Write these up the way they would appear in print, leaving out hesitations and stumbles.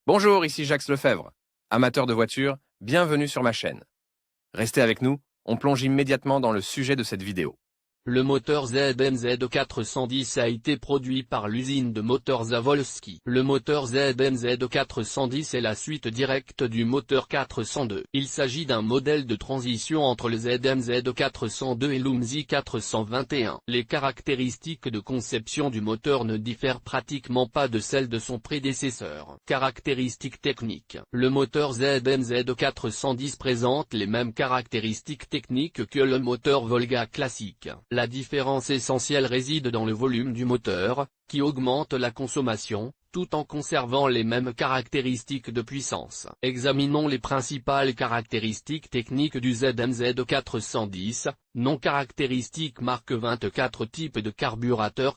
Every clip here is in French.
Bonjour, ici Jacques Lefebvre. Amateur de voitures, bienvenue sur ma chaîne. Restez avec nous, on plonge immédiatement dans le sujet de cette vidéo. Le moteur ZMZ 410 a été produit par l'usine de moteurs Zavolski. Le moteur ZMZ 410 est la suite directe du moteur 402. Il s'agit d'un modèle de transition entre le ZMZ 402 et l'UMZI 421. Les caractéristiques de conception du moteur ne diffèrent pratiquement pas de celles de son prédécesseur. Caractéristiques techniques. Le moteur ZMZ 410 présente les mêmes caractéristiques techniques que le moteur Volga classique. La différence essentielle réside dans le volume du moteur, qui augmente la consommation, tout en conservant les mêmes caractéristiques de puissance. Examinons les principales caractéristiques techniques du ZMZ 410. Nom caractéristique marque 24 types de carburateur.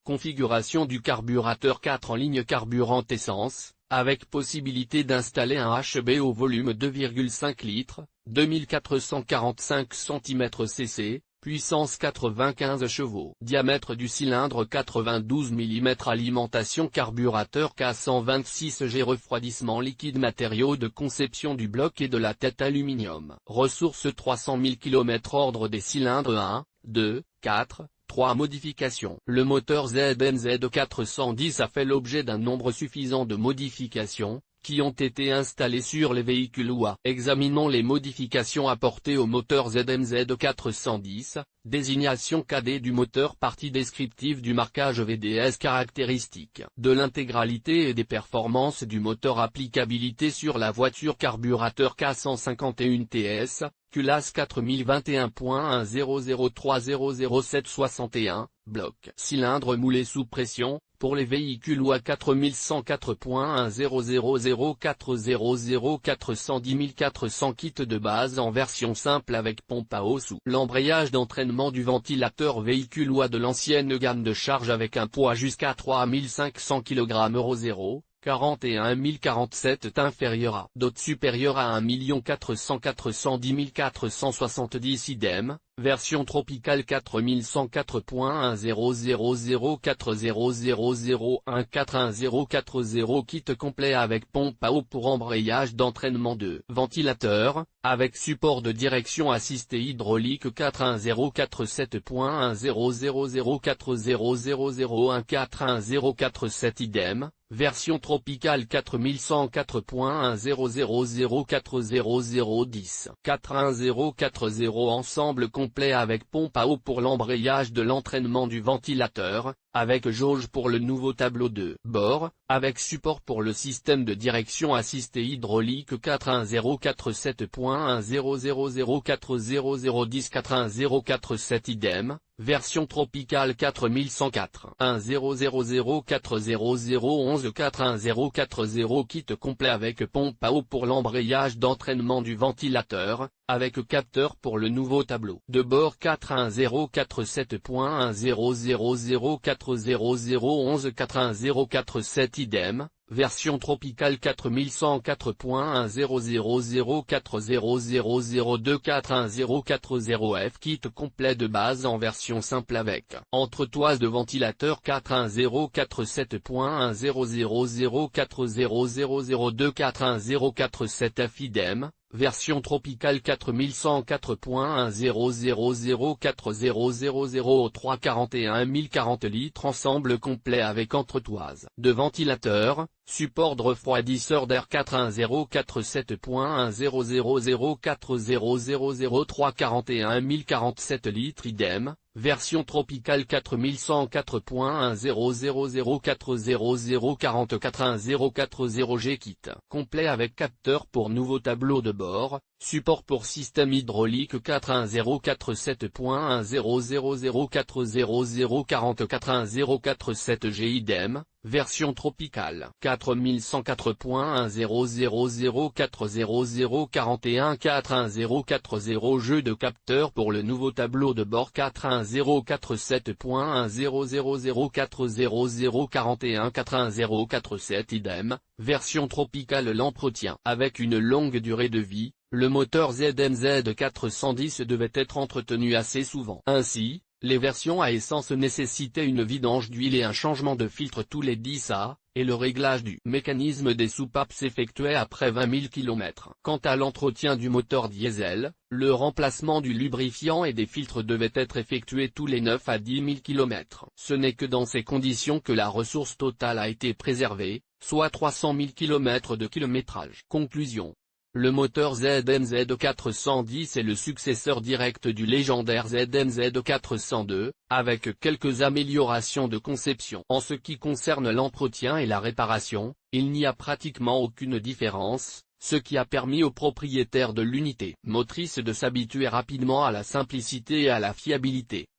Configuration du carburateur 4 en ligne carburant essence, avec possibilité d'installer un HB au volume 2,5 litres, 2445 cm/cc, puissance 95 chevaux. Diamètre du cylindre 92 mm. Alimentation carburateur K126G. Refroidissement liquide. Matériaux de conception du bloc et de la tête aluminium. Ressources 300 000 km. Ordre des cylindres 1, 2, 4, 3. Modifications. Le moteur ZMZ 410 a fait l'objet d'un nombre suffisant de modifications, qui ont été installés sur les véhicules OUA. Examinons les modifications apportées au moteur ZMZ 410, désignation KD du moteur. Partie descriptive du marquage VDS. Caractéristiques de l'intégralité et des performances du moteur. Applicabilité sur la voiture. Carburateur K151 TS, culasse 4021.003.00761, bloc. Cylindre moulé sous pression, pour les véhicules OUA 4104.1000400410410 kit de base en version simple avec pompe à eau sous l'embrayage d'entraînement du ventilateur. Véhicule OUA de l'ancienne gamme de charge avec un poids jusqu'à 3500 kg. Euro 0. 41 047 est inférieur à. Dot supérieur à 1 400 410 470 idem. Version tropicale 4104.100400400141040 kit complet avec pompe à eau pour embrayage d'entraînement de ventilateur, avec support de direction assistée hydraulique 41047.1000400141047 idem. Version tropicale 4104.100040010 41040 ensemble complet avec pompe à eau pour l'embrayage de l'entraînement du ventilateur, avec jauge pour le nouveau tableau de bord, avec support pour le système de direction assistée hydraulique 410040010 41047 idem. Version tropicale 4104 100040011 41040 kit complet avec pompe à eau pour l'embrayage d'entraînement du ventilateur, avec capteur pour le nouveau tableau de bord 4104.100040011 41047 idem. Version tropicale 4100.100040002 41040F kit complet de base en version simple avec entretoise de ventilateur 4104.100040002 41047F idem. Version tropicale 4100.1000400 341 040 litres ensemble complet avec entretoise de ventilateur, support de refroidisseur d'air 4104.1000400 341 047 litres idem. Version tropicale 4100.1000400 kit complet avec capteur pour nouveau tableau de bord, support pour système hydraulique 4104.1000400 idem. Version tropicale 4100.10004004140 jeu de capteur pour le nouveau tableau de bord 4104.1000400414047 idem. Version tropicale. L'entretien avec une longue durée de vie. Le moteur ZMZ 410 devait être entretenu assez souvent. Ainsi, Les versions à essence nécessitaient une vidange d'huile et un changement de filtre tous les 10 à, et le réglage du mécanisme des soupapes s'effectuait après 20 000 km. Quant à l'entretien du moteur diesel, le remplacement du lubrifiant et des filtres devait être effectué tous les 9 à 10 000 km. Ce n'est que dans ces conditions que la ressource totale a été préservée, soit 300 000 km de kilométrage. Conclusion. Le moteur ZMZ 410 est le successeur direct du légendaire ZMZ 402, avec quelques améliorations de conception. En ce qui concerne l'entretien et la réparation, il n'y a pratiquement aucune différence, ce qui a permis aux propriétaires de l'unité motrice de s'habituer rapidement à la simplicité et à la fiabilité.